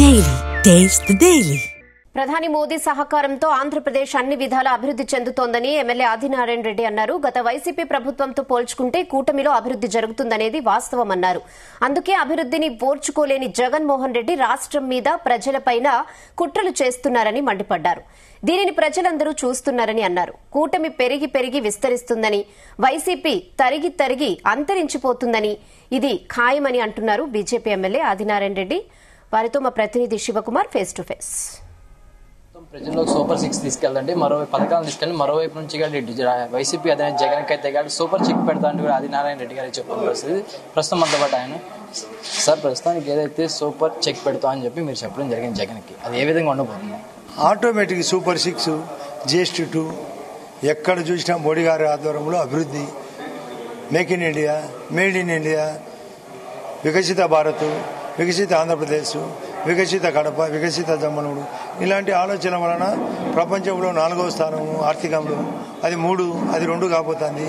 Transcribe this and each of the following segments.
Daily. Taste the Daily. ప్రధాని మోదీ సహకారంతో ఆంధ్రప్రదేశ్ అన్ని విధాల అభివృద్ధి చెందుతోందని ఎమ్మెల్యే ఆదినారాయణ రెడ్డి అన్నారు. గత వైసీపీ ప్రభుత్వంతో పోల్చుకుంటే కూటమిలో అభివృద్ధి జరుగుతుందనేది వాస్తవమన్నారు. అందుకే అభివృద్ధిని పోర్చుకోలేని జగన్మోహన్ రెడ్డి రాష్ట్రం మీద ప్రజలపైన కుట్రలు చేస్తున్నారని మండిపడ్డారు. దీనిని ప్రజలందరూ చూస్తున్నారని అన్నారు. కూటమి పెరిగి పెరిగి విస్తరిస్తుందని, వైసీపీ తరిగి తరిగి అంతరించిపోతుందని, ఇది ఖాయమని అంటున్నారు బీజేపీ ఎమ్మెల్యే ఆదినారాయణ రెడ్డి. వారితో మా ప్రతినిధి శివకుమార్ ఫేస్ టు ఫేస్. ప్రజల్లోకి సూపర్ 6 తీసుకెళ్దండి, మరోవైపు పథకాలను తీసుకెళ్ళి మరోవైపు నుంచి వైసీపీ అధినేత జగన్ అయితే గారు సూపర్ చెక్ పెడతా అంటే కూడా ఆదినారాయణ రెడ్డి గారు చెప్పుకున్న పరిస్థితి ప్రస్తుతం మనతో పాటు ఆయన. సార్, ప్రస్తుతానికి ఏదైతే సూపర్ చెక్ పెడతా అని చెప్పి మీరు చెప్పడం జరిగింది జగన్కి, అది ఏ విధంగా ఉండబోతుంది? ఆటోమేటిక్ సూపర్ 6, GST 2 ఎక్కడ చూసినా మోడీ గారి ఆధ్వర్యంలో అభివృద్ధి, make in India, made in India, వికసిత భారత్, వికసిత ఆంధ్రప్రదేశ్, వికసిత కడప, వికసిత జమ్మనుడు, ఇలాంటి ఆలోచన వలన ప్రపంచంలో 4వ స్థానము ఆర్థికంలో, అది 3, అది 2 కాబోతుంది.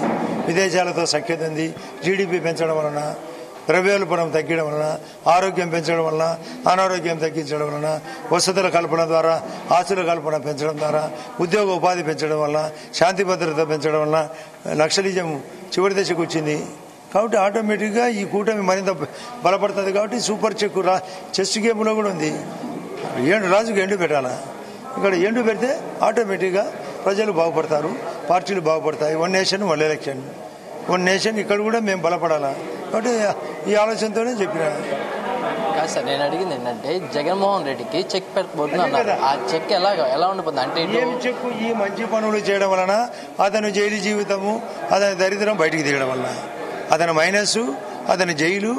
విదేశాలతో సఖ్యత ఉంది. GDP పెంచడం వలన, ద్రవ్యోల్బణం తగ్గడం వలన, ఆరోగ్యం పెంచడం వలన, అనారోగ్యం తగ్గించడం వలన, వసతుల కల్పన ద్వారా, ఆస్తుల కల్పన పెంచడం ద్వారా, ఉద్యోగ ఉపాధి పెంచడం వలన, శాంతి భద్రత పెంచడం వలన నక్సలిజం చివరి దశకు వచ్చింది. కాబట్టి ఆటోమేటిక్గా ఈ కూటమి మరింత బలపడుతుంది. కాబట్టి సూపర్ చెక్ చెస్ గేమ్లో కూడా ఉంది. రాజుకు ఎండు పెట్టాలా, ఇక్కడ ఎండు పెడితే ఆటోమేటిక్గా ప్రజలు బాగుపడతారు, పార్టీలు బాగుపడతాయి. 1 నేషన్ 1 ఎలక్షన్, 1 నేషన్ ఇక్కడ కూడా మేము బలపడాలా. కాబట్టి ఈ ఆలోచనతోనే చెప్పిన. కాదు సార్, నేను అడిగింది ఏంటంటే జగన్మోహన్ రెడ్డికి చెక్ పెట్టబోతున్నారు. ఆ చెక్ ఎలా ఉండిపోతుంది అంటే ఏమి చెక్? ఈ మంచి పనులు చేయడం వలన అతను జైలు జీవితము, అతని దరిద్రం బయటికి దిగడం వలన, అతని మైనస్, అతని జైలు,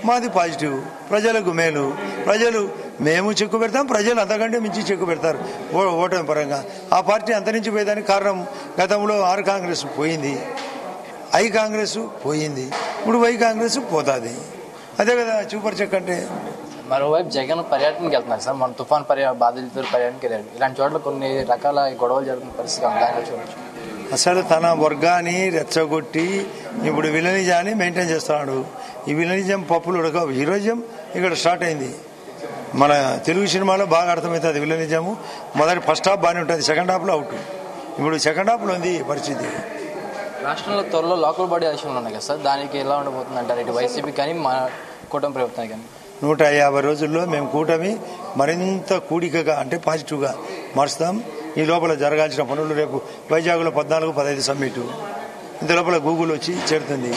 మాది పాజిటివ్, ప్రజలకు మేలు. ప్రజలు మేము చెక్కు పెడతాం, ప్రజలు అంతకంటే మించి చెక్కు పెడతారు ఓటమి పరంగా. ఆ పార్టీ అంతరించిపోయేదానికి కారణం గతంలో ఆర్ కాంగ్రెస్ పోయింది, ఐ కాంగ్రెస్ పోయింది, ఇప్పుడు వై కాంగ్రెస్ పోతుంది. అదే కదా సూపర్ చెక్ అంటే. మరోవైపు జగన్ పర్యటనకి వెళ్తున్నారు సార్, మన తుఫాన్ బాధితులు పర్యటనకి వెళ్ళారు. ఇలాంటి చోట్ల కొన్ని రకాల గొడవలు జరుగుతున్న పరిస్థితి దాన్ని చూడవచ్చు. అసలు తన వర్గాన్ని రెచ్చగొట్టి ఇప్పుడు విలనిజాన్ని మెయింటైన్ చేస్తున్నాడు. ఈ విలనిజం పప్పులు ఉడకవు. హీరోయిజం ఇక్కడ స్టార్ట్ అయింది. మన తెలుగు సినిమాలో బాగా అర్థమవుతుంది విలనిజము. ఫస్ట్ హాఫ్ బాగానే ఉంటుంది, సెకండ్ హాఫ్లో అవుట్. ఇప్పుడు సెకండ్ హాఫ్లో ఉంది పరిస్థితి. రాష్ట్రంలో త్వరలో లోకల్ బాడీ ఎలక్షన్లు ఉన్నాయి కదా సార్, దానికి ఎలా ఉండబోతుంది అంటారు ఇటు వైసీపీ కానీ మన కూటమి ప్రభుత్వానికి కానీ? 150 రోజుల్లో మేము కూటమి మరింత కూడికగా అంటే పాజిటివ్గా మారుస్తాం. ఈ లోపల జరగాల్సిన పనులు రేపు వైజాగ్లో 14-15 సమ్మిట్, ఇంత లోపల గూగుల్ వచ్చి చేరుతుంది.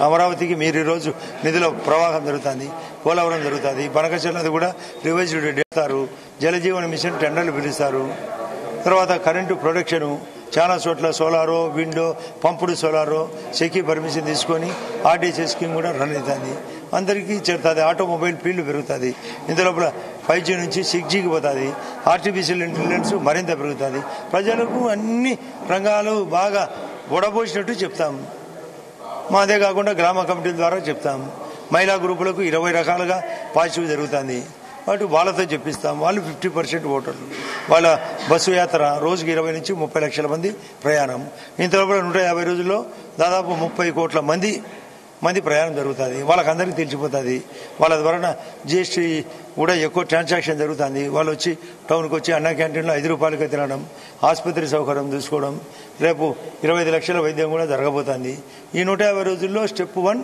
అమరావతికి మీరు ఈరోజు నిధుల ప్రవాహం జరుగుతుంది, పోలవరం జరుగుతుంది, బనకచెర్లది కూడా రివైజ్డ్ చేస్తారు, జలజీవన మిషన్ టెండర్లు పిలుస్తారు. తర్వాత కరెంటు ప్రొడక్షను చాలా చోట్ల సోలారో, విండో, పంపుడు సోలారో సెక్కి పర్మిషన్ తీసుకొని ఆర్టీసీ స్కీమ్ కూడా రన్ అవుతుంది, అందరికీ చేరుతుంది. ఆటోమొబైల్ ఫీల్డ్ పెరుగుతుంది. ఇంత లోపల 5G నుంచి 6Gకి పోతుంది. ఆర్టిఫిషియల్ ఇంటెలిజెన్స్ మరింత పెరుగుతుంది. ప్రజలకు అన్ని రంగాలు బాగా బొడబోసినట్టు చెప్తాం. మాదే కాకుండా గ్రామ కమిటీల ద్వారా చెప్తాం. మహిళా గ్రూపులకు 20 రకాలుగా పాజిటివ్ జరుగుతుంది. వాటి వాళ్ళతో చెప్పిస్తాం. వాళ్ళు 50% ఓటర్లు. వాళ్ళ బస్సు యాత్ర రోజుకి 20 నుంచి 30 లక్షల మంది ప్రయాణం. ఇంత లోపల 150 రోజుల్లో దాదాపు 30 కోట్ల మంది ప్రయాణం జరుగుతుంది. వాళ్ళకందరికీ తెలిసిపోతుంది. వాళ్ళ ద్వారా GST కూడా ఎక్కువ ట్రాన్సాక్షన్ జరుగుతుంది. వాళ్ళు వచ్చి టౌన్కి వచ్చి అన్న క్యాంటీన్లో 5 రూపాయలకి తినడం, ఆసుపత్రి సౌకర్యం చూసుకోవడం, రేపు 25 లక్షల వైద్యం కూడా జరగబోతుంది. ఈ 150 రోజుల్లో స్టెప్ 1,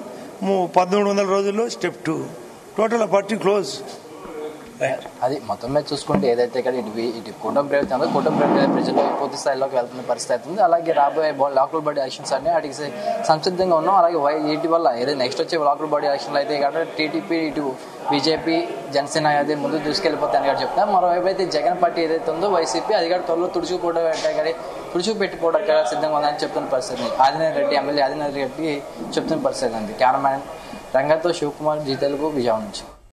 1300 రోజుల్లో స్టెప్ 2, టోటల్ పార్టీ క్లోజ్. అది మొత్తం మీద చూసుకుంటే ఏదైతే ఇక్కడ ఇటు కూటమి ప్రభుత్వం ప్రజల్లో పూర్తి స్థాయిలోకి వెళ్తున్న పరిస్థితి అవుతుంది. అలాగే రాబోయే లోకల్ బాడీ ఎలక్షన్స్ అన్ని వాటికి సంసిద్ధంగా ఉన్నాం. అలాగే వీటి వల్ల ఏదైతే నెక్స్ట్ వచ్చే లోకల్ బాడీ ఎలక్షన్లు అయితే ఇక్కడ టీడీపీ, ఇటు బీజేపీ, జనసేన అయితే ముందు దూసుకెళ్లిపోతాయని కూడా చెప్తాం. మరోవైపు అయితే జగన్ పార్టీ ఏదైతే ఉందో వైసీపీ, అది కూడా త్వరలో తుడుచుకుపెట్టిపోవడం సిద్ధంగా ఉందని చెప్తున్న పరిస్థితి ఎమ్మెల్యే ఆదినారాయణ రెడ్డి చెప్తున్న పరిస్థితి ఉంది. కెమెరామ్యాన్ రంగంతో శివకుమార్, జీ తెలుగు, విజయవాడ నుంచి.